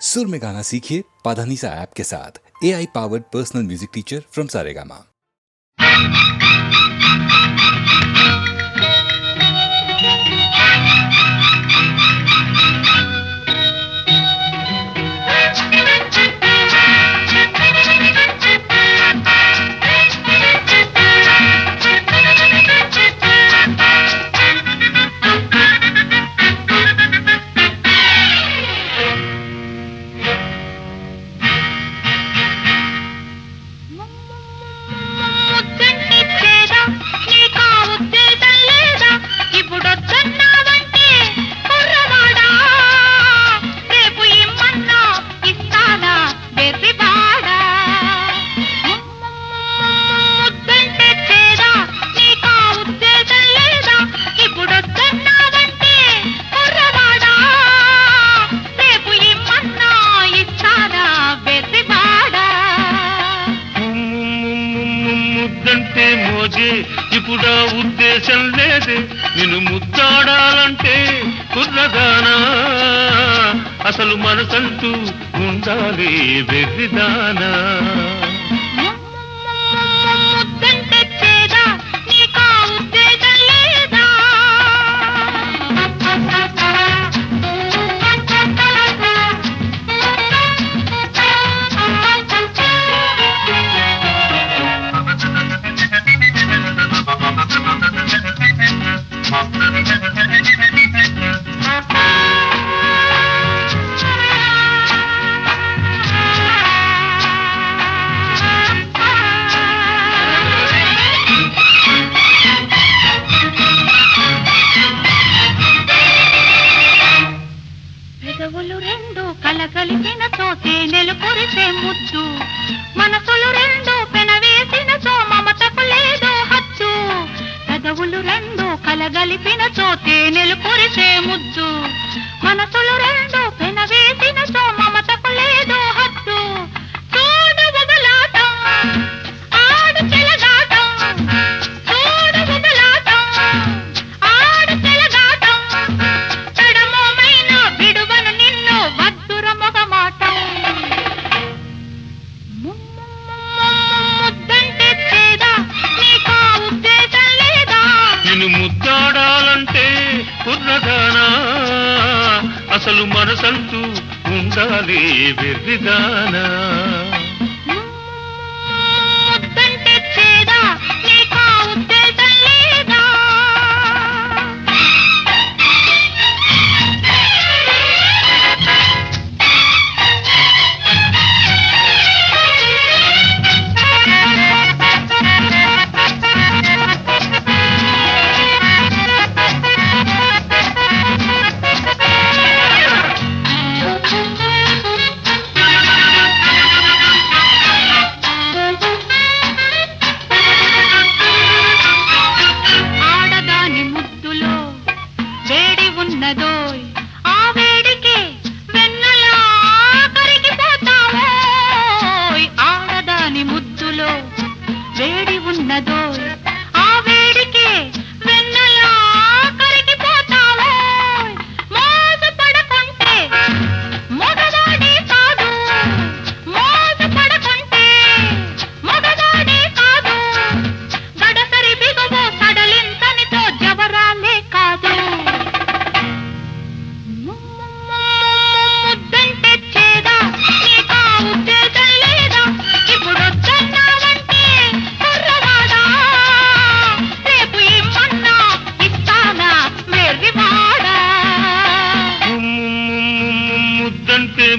सुर में गाना सीखिए पाधानीसा ऐप के साथ। AI powered personal music teacher from Saregama. ఇప్పుడు ఉద్దేశం లేదే నిన్ను ముద్దాడాలంటే కుర్రగానా అసలు మనసంటూ ఉండాలి వెర్రిదానా కలగలిపిన చోటే నెలుకొరిసే ముద్దు మనసులు రెండు పెనవేసిన చో మమతకు లేదో హచ్చు పెదవులు రెండు కలగలిపిన చోటే నెలుకొరిసే ముద్దు మనసులు రెండు పెనవేసిన చో మమతకు లేదో హచ్చు చూడు బుబలాటం ఆడు చెలగాటం చూడు బుబలాటం ఆడు చెలగాటం చెడమోమైన విడువను నిన్ను ముద్దాడాలంటే కుర్రగానా అసలు మనసంటూ ఉండాలి వెర్రిదానా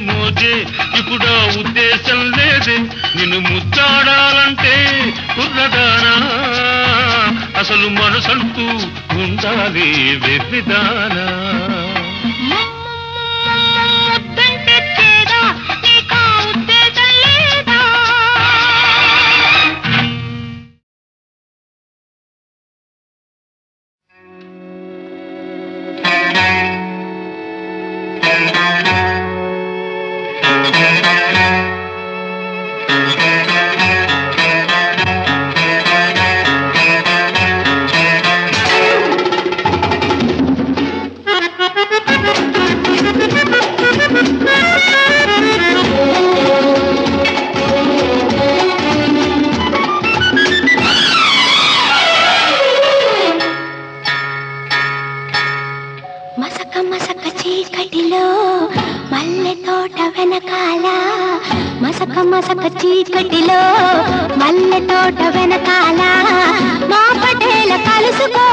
మోజే ఇప్పుడు ఉద్దేశం లేదే నిన్ను ముద్దాడాలంటే కుర్రదానా అసలు మనసంటూ ఉండాలి వెర్రిదానా మసక మసక చీకటిలో మల్లె తోట వెనకాల మా పటేల కలుసుకో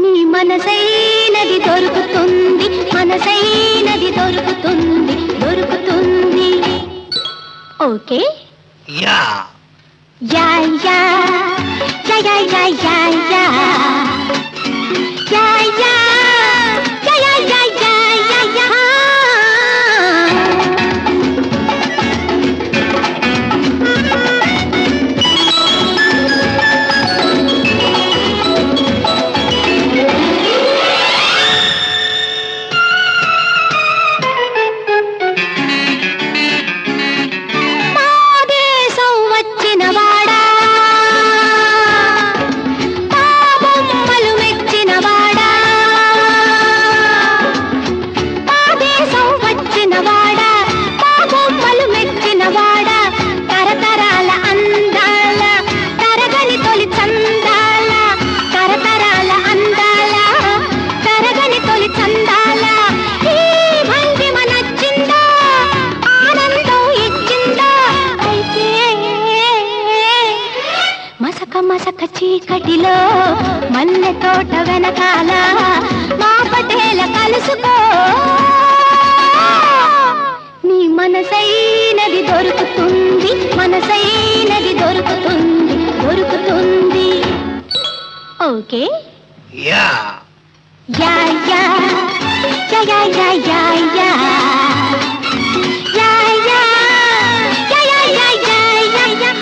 నీ మనసైనది దొరుకుతుంది మనసైనది దొరుకుతుంది దొరుకుతుంది okay yeah yeah yeah yeah yeah yeah yeah yeah yeah yeah yeah yeah yeah yeah yeah మసక చీకటిలో మల్లె తోట వెనకాల మా పటేల కలుసుకో నీ మనసైనది దొరుకుతుంది మనసైనది దొరుకుతుంది దొరుకుతుంది okay yeah yeah yeah yeah yeah yeah yeah yeah yeah yeah yeah yeah yeah yeah yeah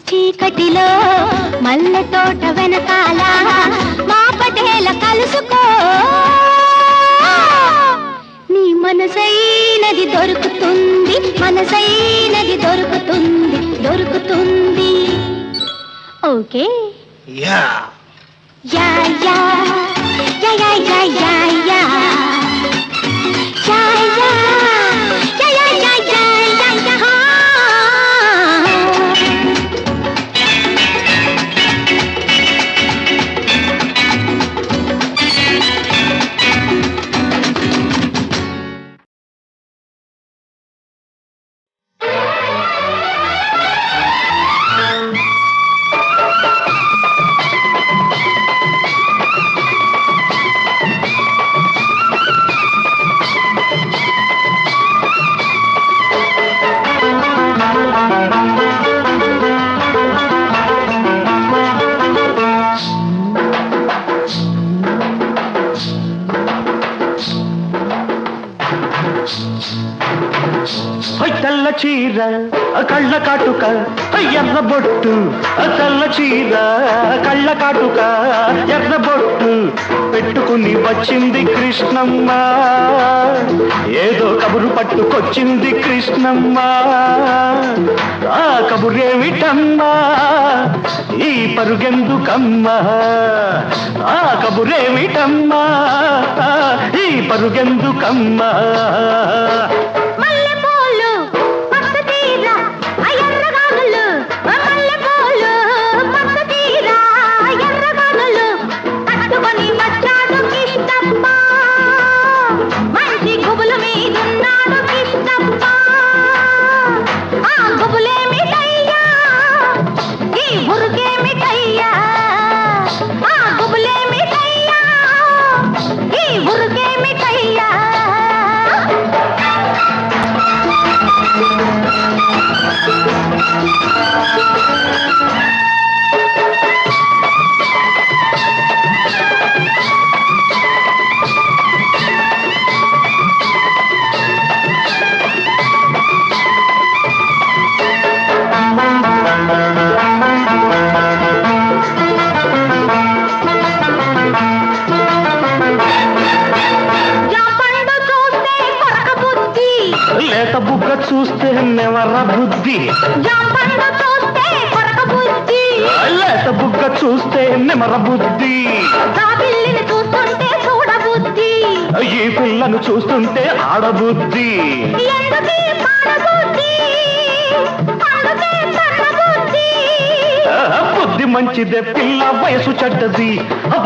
చీకటిలో మల్లె తోట వెనకాల మా పటేల కలుసుకో నీ మనసైనది దొరుకుతుంది మనసైనది దొరుకుతుంది దొరుకుతుంది okay yeah yeah yeah yeah yeah yeah yeah yeah yeah yeah yeah yeah yeah yeah yeah తెల్ల చీర కళ్ళ కాటుక ఎర్ర బొట్టు తెల్ల చీర కళ్ళ కాటుక ఎర్ర బొట్టు పెట్టుకుని వచ్చింది కృష్ణమ్మ ఏదో కబురు పట్టుకొచ్చింది కృష్ణమ్మ ఆ కబురేమిటమ్మా ఈ పరుగెందుకమ్మా ఆ కబురేమిటమ్మా ఈ పరుగెందుకమ్మా మిఠయ్యా చూస్తే నిమర బుద్ధి, ఆ పిల్లిని చూస్తుంటే చూడబుద్ధి, ఈ పిల్లను చూస్తుంటే ఆడబుద్ధి. ఎందుకీ పాడబుద్ధి, అందుకే సన్నబుద్ధి. బుద్ధి మంచిదే పిల్ల వయసు చెడ్డది,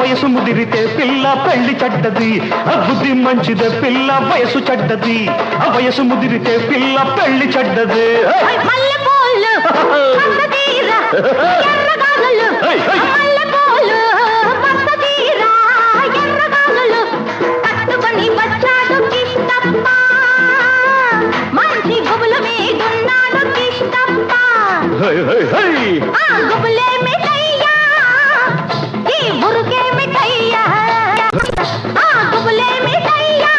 వయసు ముదిరితే పిల్ల పెళ్లి చెడ్డది. బుద్ధి మంచిదే పిల్ల వయసు చెడ్డది, వయసు ముదిరితే పిల్ల పెళ్లి చెడ్డది. మల్లెపూలు పచ్చదీర ఎర్రగాజులు, మల్లెపూలు పచ్చదీర ఎర్రగాజులు కట్టుకొని వచ్చాడు కిష్టప్ప, మంచి గుబుల మీదున్నాడు కిష్టప్ప. ఆ గుబులేమిటయ్యా, ఈ బురుకేమిటయ్యా, ఆ గుబులేమిటయ్యా,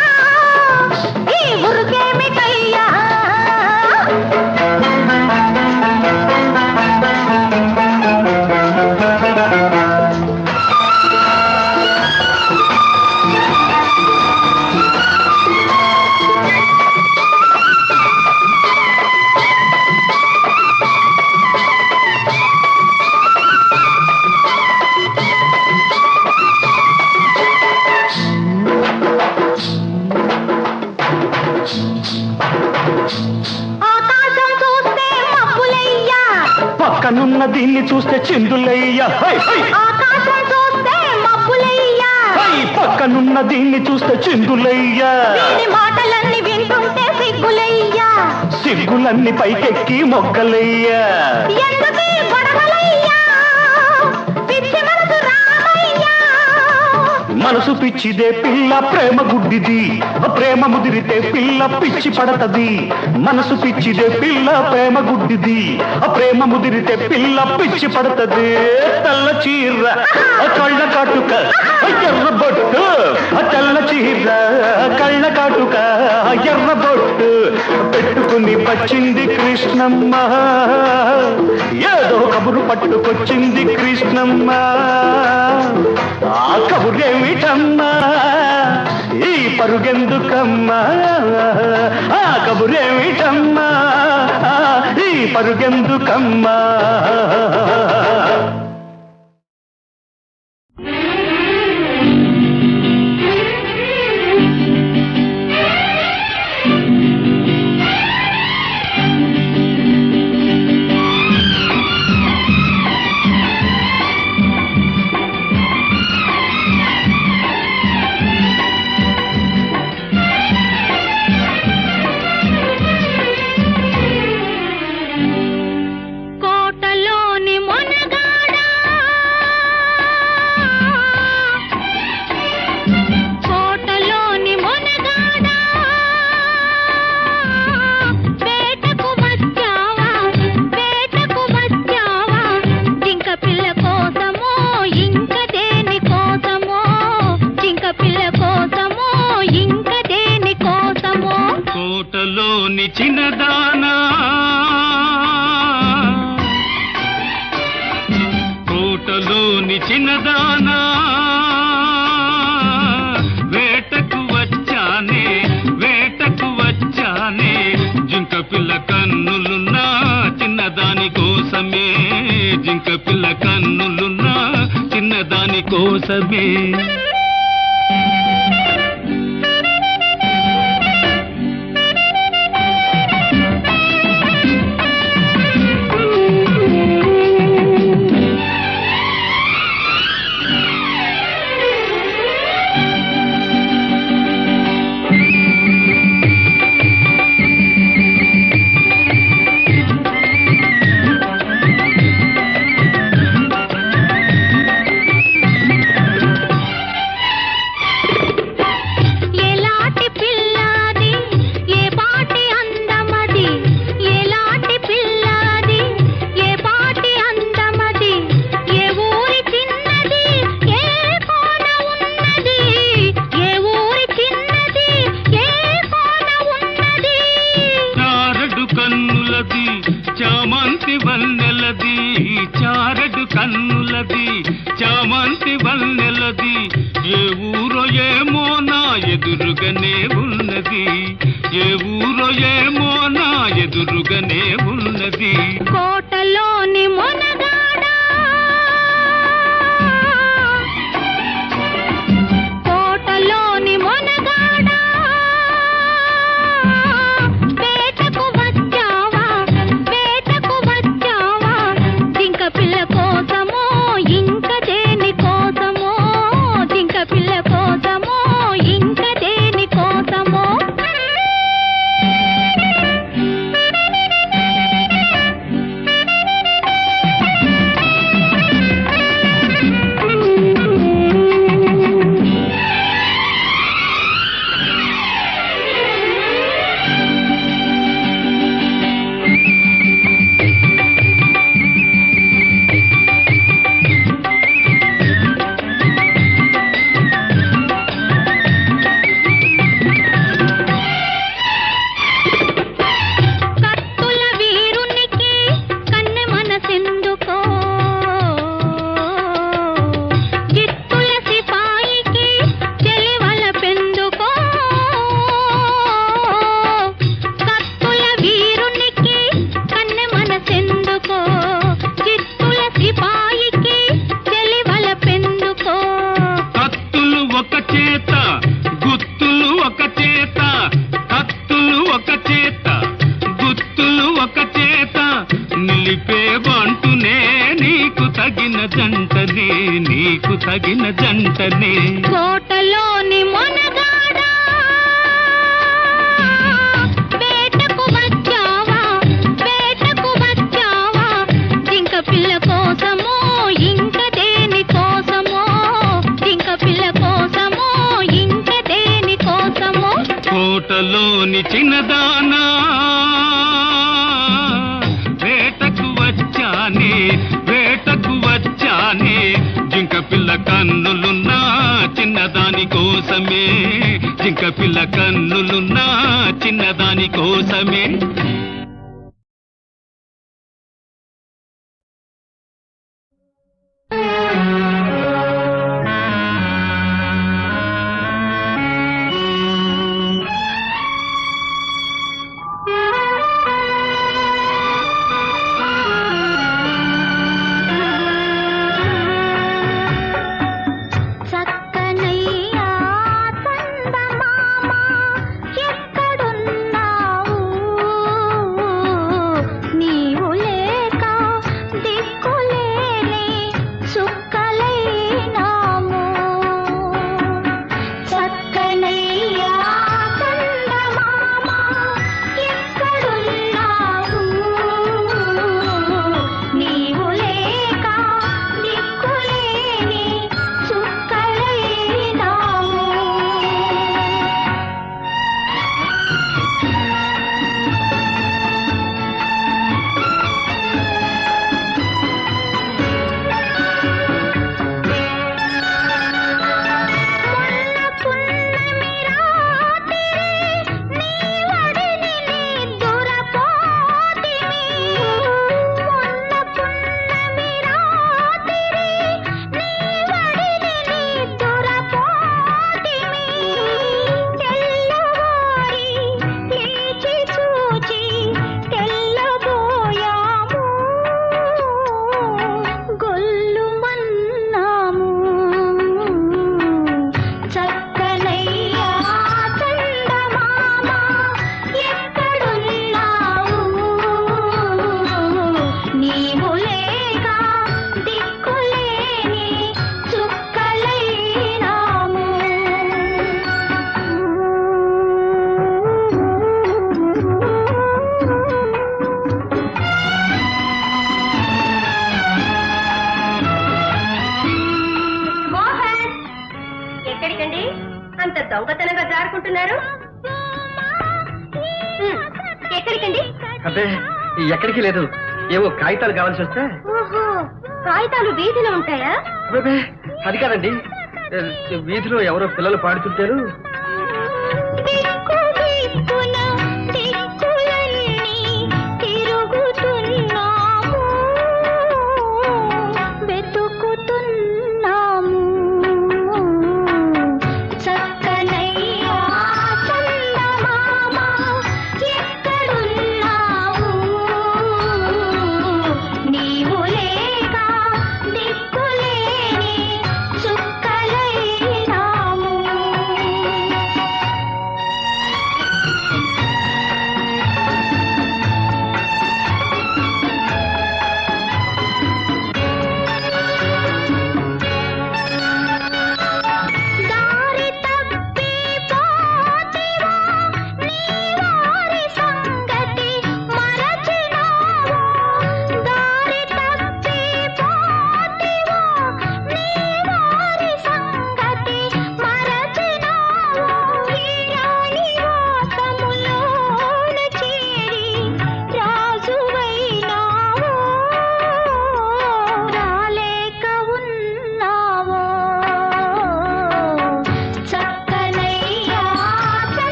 ఈ బురుకేమిటయ్యా. ఆకాశం చూస్తే మబ్బులయ్యా, పక్కనున్న దీన్ని చూస్తే చిందులయ్యా. ఆకాశం చూస్తే మబ్బులయ్యా, పక్కనున్న దీన్ని చూస్తే చిందులయ్యా. వీడి మాటలన్నీ వింటుంటే సిగ్గులయ్యా, సిగ్గులన్నీ పైకెక్కి మొగ్గలయ్యా. ఎందుకీ గొడవలయ్యా, పిచ్చి మనసు రామయ్యా. మనసు పిచ్చిదే పిల్ల ప్రేమ గుడ్డిది, ప్రేమ ముదిరితే పిల్ల పిచ్చి పడతది. మనసు పిచ్చిదే పిల్ల ప్రేమ గుడ్డిది, ప్రేమ ముదిరితే పిల్ల పిచ్చి పడతది. తెల్ల చీర కళ్ళ కాటుక ఎర్ర బొట్టు, తెల్ల చీర కళ్ళ కాటుక ఎర్ర బొట్టు పెట్టుకుని వచ్చింది కృష్ణమ్మ, ఏదో కబురు పట్టుకొచ్చింది కృష్ణమ్మ. ఆ కబురేమిటమ్మా, ఈ పరుగెందుకమ్మా, ఆ కబురేమిటమ్మా, ఈ పరుగెందుకమ్మా. కోటలోని మొనగాడా, కోటలోని మొనగాడా, వేటకు వచ్చావా, వేటకు వచ్చావా, జింక పిల్ల కోసమో ఇంక దేని కోసమో, జింక పిల్ల కోసమో ఇంక దేని కోసమో. కోటలోని చిన్నదానా, కోటలోని చిన్నదానా, వేటకు వచ్చానే, వేటకు వచ్చానే, జింక పిల్ల కన్నులున్నా చిన్నదాని కోసమే, జింక పిల్ల కన్నులున్నా చిన్నదాని కోసమే. ఎలాంటి పిల్లాది, ఏ పాటి అందమది, ఎలాంటి పిల్లాది, ఏ పాటి అందమది, ఏ ఊరి చిన్నది, ఏ కోన ఉన్నది, ఏ ఊరి చిన్నది, ఏ కోన ఉన్నది. చారడు కన్నులది చామంతి వన్నెలది, చారడు కన్నులది చామంతి వన్నెలది, ఏ ఊరో ఏమో నా ఎదురుగానే ఉన్నది, ఏ ఊరో ఏమో నా ఎదురుగానే ఉన్నది. కోటలోని మొనగాడా, నీకు తగిన జంటనే, నీకు తగిన జంటనే. కోటలోని మొనగాడా వేటకు వచ్చావా, వేటకు వచ్చావా, జింక పిల్ల కోసమో ఇంక దేని కోసమో, జింక పిల్ల కోసమో ఇంక దేని కోసమో. కోటలోని చిన్నదానా వేటకు వచ్చానే, వేటకు వచ్చానే, జింక పిల్ల కన్నులున్నా చిన్నదాని కోసమే, జింక పిల్ల కన్నులున్నా చిన్నదాని కోసమే. చక్కనయ్యా చందమామ ఎక్కడున్నావు, నీవు లేక దిక్కులేని సుక్కలైనాము. చక్కనయ్యా చందమామ ఎక్కడున్నావు, నీవు లేక దిక్కులేని సుక్కలైనాము. మొన్న పున్నమి రాత్రి నీ వడిని నిద్దురపోతిమి, మొన్న పున్నమి రాత్రి నీ వడిని నిద్దురపోతిమి. తెల్లవారి లేచి చూచి తెల్లబోయాము, గొల్లుమన్నాము. చక్కనయ్యా చందమామ ఎక్కడున్నావు, నీవు లేక దిక్కులేని చుక్కలైనాము. మోహన్, ఎక్కడికండి అంత దొంగతనంగా జారుకుంటున్నారు? ఎక్కడికండి? అదే ఎక్కడికి లేదు, ఏవో కాగితాలు కావాల్సి వస్తే. ఓహో, కాగితాలు వీధిలో ఉంటాయా? అబ్బే, అది కాదండి, వీధిలో ఎవరో పిల్లలు పాడుతుంటారు. దిక్కు దిక్కున దిక్కులన్నీ తిరుగుతున్నాము, వెతుకుతున్నాము. చక్కనయ్యా చందమామ ఎక్కడున్నావు, నీవు లేక దిక్కులేని చుక్కలైనాము.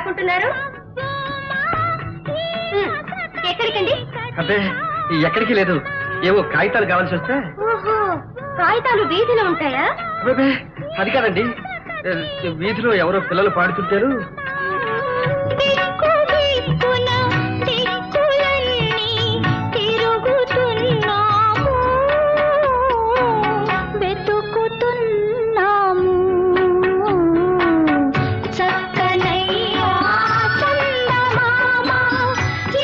జారుకుంటున్నారు ఎక్కడికండి? అబ్బే ఎక్కడికి లేదు, ఏవో కాగితాలు కావాల్సి వస్తే. ఓహో, కాగితాలు వీధిలో ఉంటాయా? అబ్బే అది కాదండి, వీధిలో ఎవరో పిల్లలు పాడుతుంటారు. దిక్కు దిక్కున దిక్కులన్నీ తిరుగుతున్నాము, వెతుకుతున్నాము. చక్కనయ్యా చందమామ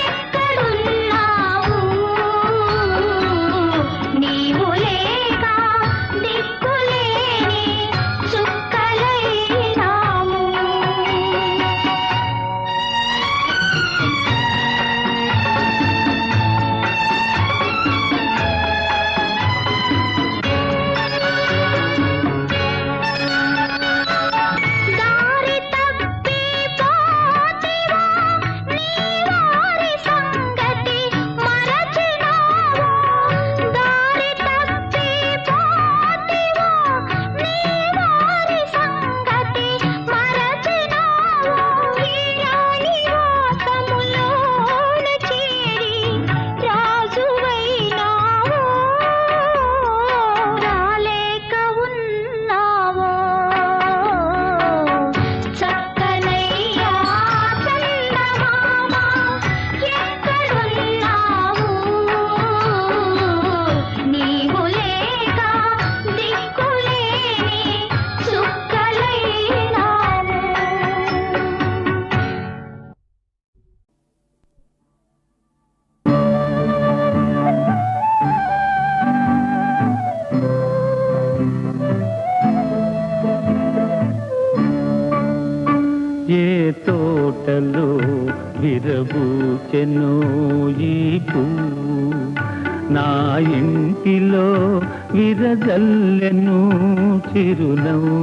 ఎక్కడున్నావు? నీవు లేక దిక్కులేని చుక్కలైనాము. దారి తప్పి పోతివా, నీ వారి సంగతి మరచినావా? దారి తప్పి పోతివా, నీ వారి సంగతి మరచినావా? రాణి వాసములోన చేరి రాజువైనావో, రాలేక ఉన్నావో. చక్కనయ్యా చందమామ ఎక్కడున్నావు? నీవు లేక దిక్కులేని చుక్కలైనావు. ఏ తోటలో విరబూచెను ఈ పువ్వు, నా ఇంటిలో విరజల్లెను చిరునవ్వు.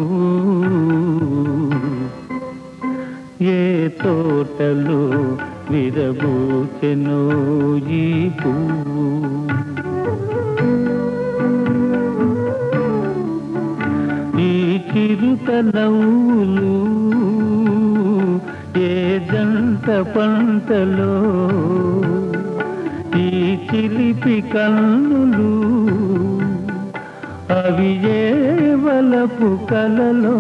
ఏ తోటలో విరబూచెను ఈ పువ్వు, ఈ చిరుతనవ్వులు ఏ జంట పంటలో, ఈ చిలిపి కన్నులు అవి ఏ వలపు కలలో.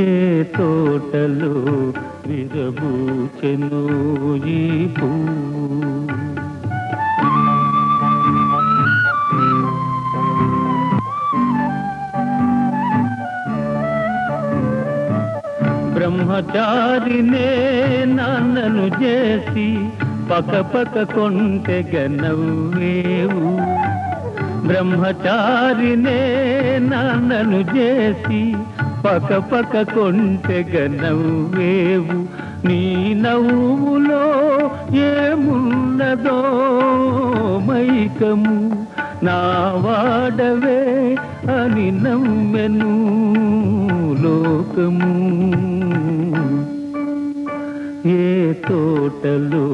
ఏ తోటలో విరబూచెను ఈ పువ్వు. బ్రహ్మచారినే నాన్నను చేసి పక కొంటెగ నవ్వేవు. బ్రహ్మచారినే నాన్నను చేసి పక కొంటెగ నవ్వేవు. నీ నవ్వులో ఏమున్నదో మైకము, నా వాడవే అని నమ్మెను లోకము. ఏ తోటలో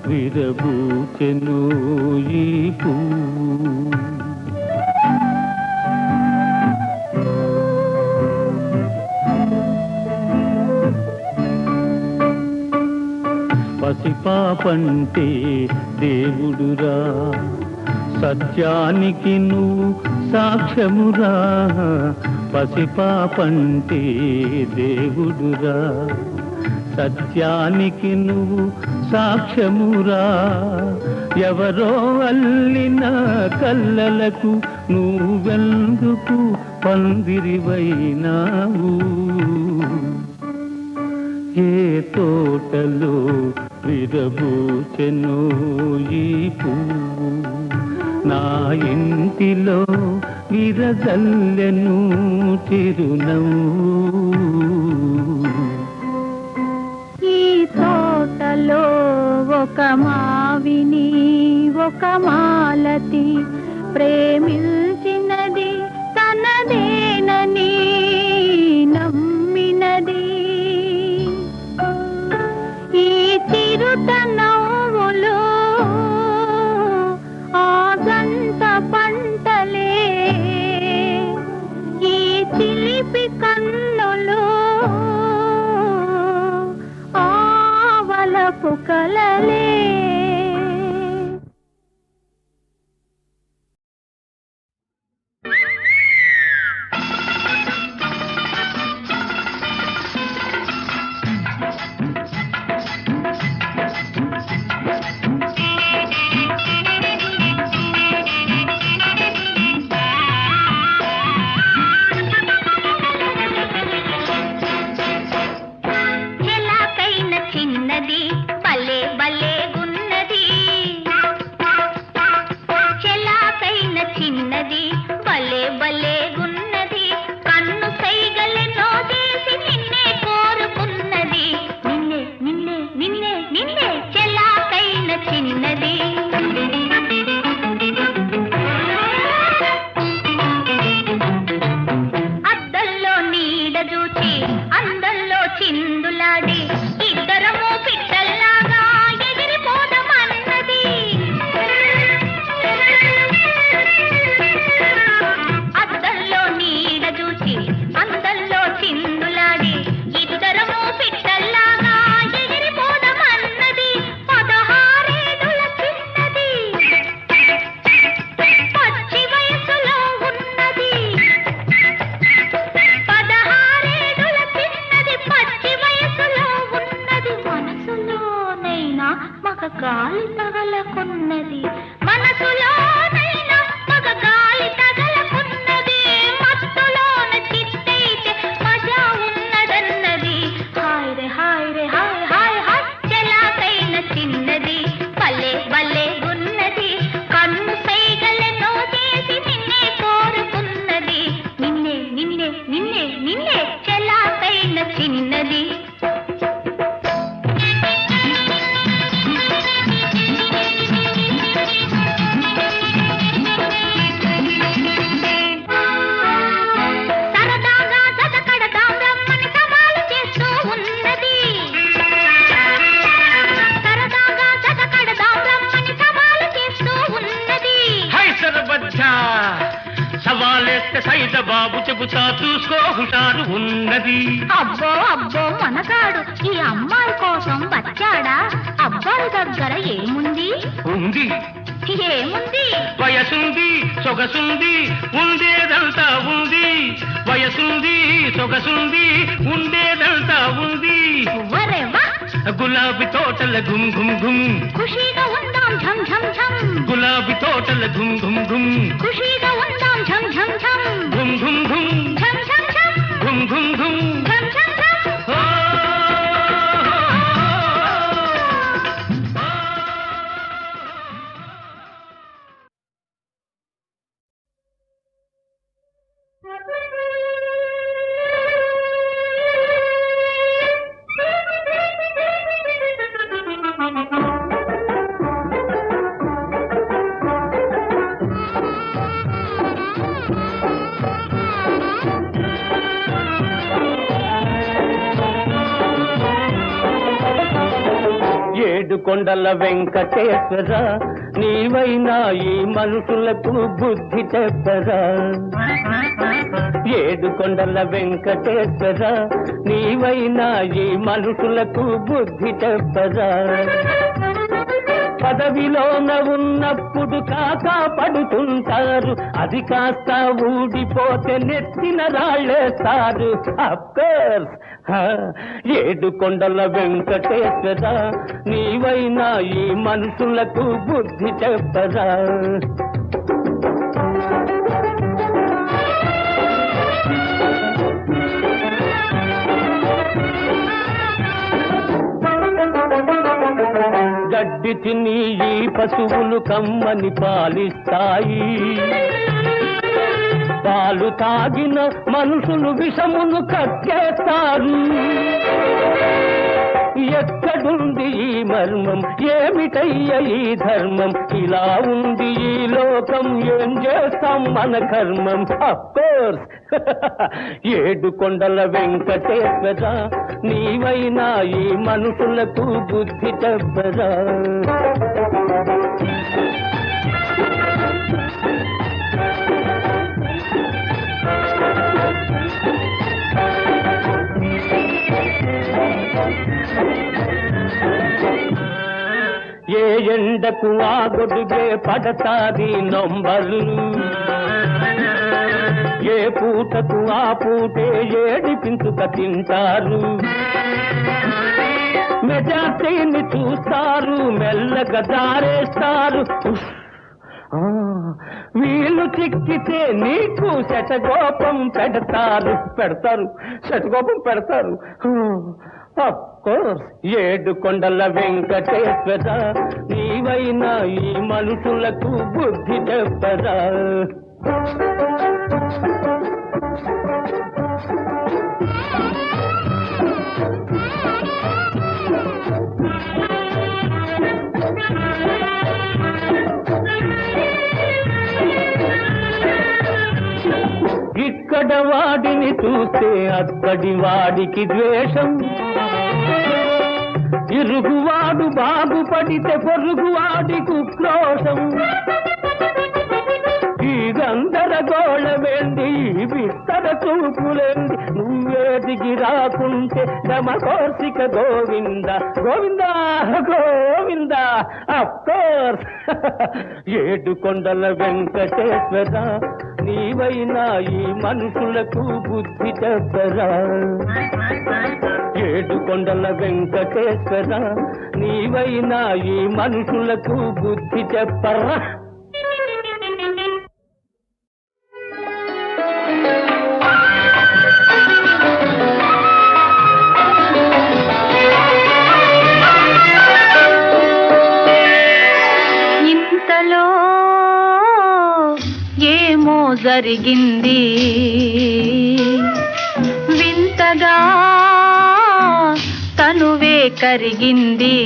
విరబూచెను ఈ పువ్వు. పసిపాపంటే దేవుడురా, సత్యానికి నువ్వు సాక్ష్యమురా. పసిపాపంటే దేవుడురా, సత్యానికి నువ్వు సాక్ష్యమురా. ఎవరో అల్లిన కల్లలకు నువ్వెందుకు పందిరివైనావు. ఏ తోటలో విరబూచెను ఈ పువ్వు, నా ఇంటిలో విరజల్లెను చిరునవ్వు. ఈ తోటలో ఒక మావిని ఒక మాలతి ప్రేమించినది, తనదేనని నమ్మినది. ఈ చిరుతనవ్వులు ఆ గంట పంటలే, ఈ చిలిపి కన్నులు అందంలో చిందులాడి ఇద్దరము పిట్టల్లాగా ఎగిరిపోదమన్నది. అద్దంలో నీడ చూసి అందంలో చిందులాడి ఇద్దరము పిట్టల్లాగా ఎగిరిపోదమన్నది. 16 ఏడుల చిన్నది పచ్చి వయసులో ఉన్నది. 16 ఏడుల చిన్నది పచ్చి వయసులో ఉన్నది. మనసులోనైనా మగ గాలి తగలకున్నది. మనసులోనైనా మగ గాలి తగలకున్నది. మత్తులోన చిత్తైతే మజా ఉన్నదన్నది. హాయ్ రే హాయ్ రే హాయ్ హాయ్ హాయ్ చెలాకైన చిన్నది భలే భలే ఉన్నది. కన్ను సైగలెన్నో చేసి నిన్నే కోరుకున్నది. నిన్నే నిన్నే నిన్నే నిన్నే చెలాకైన చిన్నది. సరదాగా జతకడదాం రమ్మని సవాలు చేస్తూ ఉన్నది. సరదాగా జతకడదాం రమ్మని సవాలు చేస్తూ ఉన్నది. హై సరబద్ధ సవాలేస్తే సైద బాబు చెబుతా చూసుకో హుషారు ఉన్నది. అబ్బో అబ్బో మనగాడు ఈ అమ్మాయి కోసం వచ్చాడా? అబ్బాయి దగ్గర ఏముంది? ఉంది ఏముంది? వయసుంది సొగసుంది ఉండేదంతా ఉంది. వయసుంది సొగసుంది ఉండేదంతా ఉంది. వరెవ్వా గులాబీ తోటల గుమ్ గుమ్ గుమ్. ఖుషీగా ఉందాం ఝం ఝం ఝం. గులాబీ తోటల గుమ్ గుమ్ గుమ్. ఖుషీగా ఉందాం ఝం ఝం ఝం. గుమ్ గుమ్ గుమ్. ఝం ఝం ఝం. గుమ్ గుమ్ గుమ్. ఝం ఝం ఝం. ఓ ఏడు కొండల వెంకటేశ్వర నీవైనా ఈ మనుషులకు బుద్ధి చెప్పరా. ఏడు కొండల వెంకటేశ్వర నీవైనా ఈ మనుషులకు బుద్ధి చెప్పరా. పదవిలోన ఉన్నప్పుడు కాకా పడుతుంటారు, అది కాస్త ఊడిపోతే నెత్తిన రాళ్ళేస్తారు. అఫ్కోర్స్ ఏడు కొండల వెంకటేశ్వర నీవైనా ఈ మనుషులకు బుద్ధి చెప్పరా. గడ్డి తిని ఈ పశువులు కమ్మని పాలిస్తాయి, పాలు తాగిన మనుషులు విషమును కక్కేస్తారు. ఎక్కడుంది ఈ మర్మం, ఏమిటయ్య ఈ ధర్మం, ఇలా ఉంది ఈ లోకం, ఏం చేస్తాం మన కర్మం. అఫ్కోర్స్ ఏడు కొండల వెంకటేశ్వర నీవైనా ఈ మనుషులకు బుద్ధి చెప్పరా. ఏ ఎండకు ఆ గొడుగే పడతాది నంబర్లు, ఏ పూటకు ఆ పూటే ఏడిపించుక తింటారు. మెజార్టీని చూస్తారు, మెల్లగా దారేస్తారు. వీళ్ళు చిక్కితే నీకు శటగోపం పెడతారు శటగోపం పెడతారు. అఫ్కోర్స్ ఏడు కొండల వెంకటేశ్వర నీవైనా ఈ మనుషులకు బుద్ధి చెప్పరా. ఇక్కడ వాడిని చూస్తే అక్కడి వాడికి ద్వేషం, ఇరుగువాడు బాగుపడితే పొరుగువాడికి ఉక్రోషం. ఈ గందరగోళమేంది, ఈ విస్తర చూపులేంది, నువ్వే దిగి రాకుంటే నమకోర్సిక గోవింద గోవింద గోవింద. అఫ్కోర్స్ ఏడు కొండల వెంకటేశ్వర, నీవైనా ఈ మనుషులకు బుద్ధి చెప్పరా. ఏడు కొండల వెంకటేశ్వర, నీవైనా ఈ మనుషులకు బుద్ధి చెప్పరా. ఇంతలో ఏమో జరిగింది వింతగా, తనువే కరిగింది.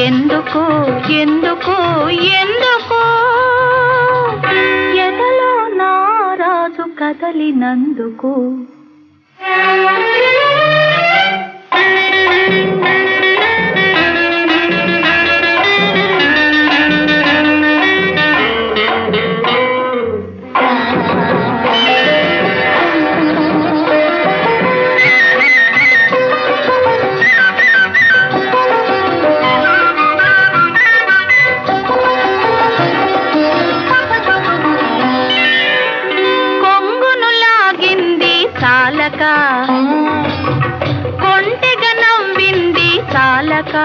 ఎందుకు ఎందుకు ఎందుకు ఎదలో నారాజు కదలినందుకు. కొంటెగ నవ్వింది చాలక,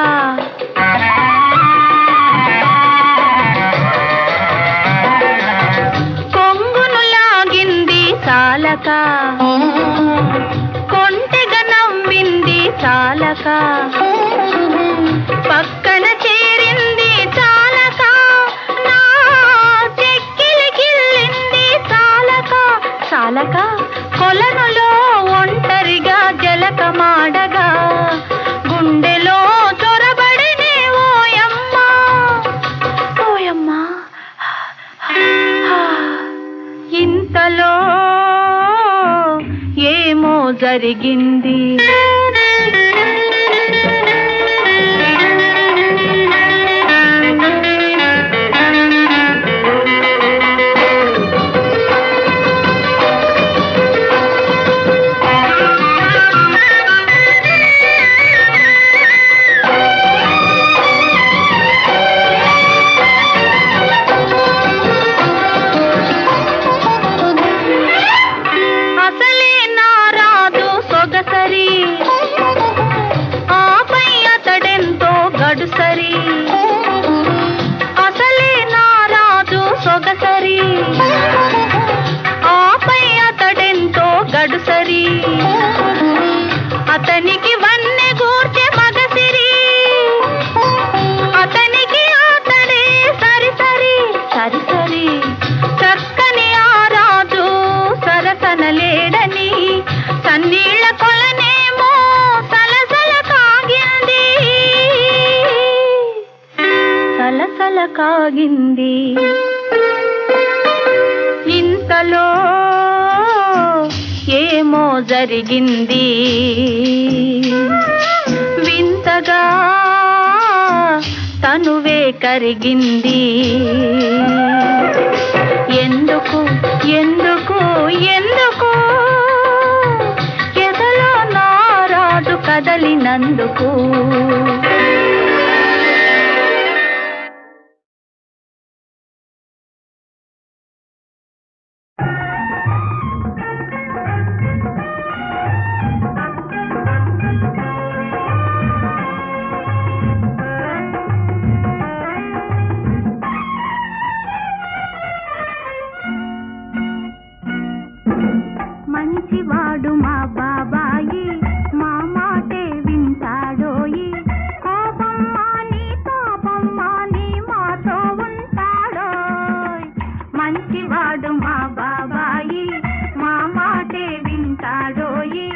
కొంగును లాగింది చాలక, కొంటెగ నవ్వింది చాలక, పక్కన చేరింది చాలక, నా చెక్కిలి గిల్లింది చాలక. చాలక కొలనులో ఒంటరిగా జలకమాడగా, గుండెలో చొరబడినే ఓయమ్మా ఓయమ్మా. ఇంతలో ఏమో జరిగింది. అసలే నారాజు సొగసరి, ఆపై అతడెంతో గడుసరి, అతనికి వన్నె గూర్చె మగసిరి, అతనికి అతడే సరిసరి సరిసరి. చక్కని ఆ రాజు సరసనలేడని సన్నీళ్ల కొలనేమో సలసల కాగింది సలసల కాగింది. ఇంతలో ఏమో జరిగింది వింతగా, తనువే కరిగింది. ఎందుకు ఎందుకు ఎందుకు ఎదలో నారాజు కదలినందుకు. మంచివాడు మా బాబాయి, మా మాటే వింటాడోయి, కోపం మాని తాపం మాని మాతో ఉంటాడోయ్. మంచివాడు మా బాబాయి, మా మాటే వింటాడోయి,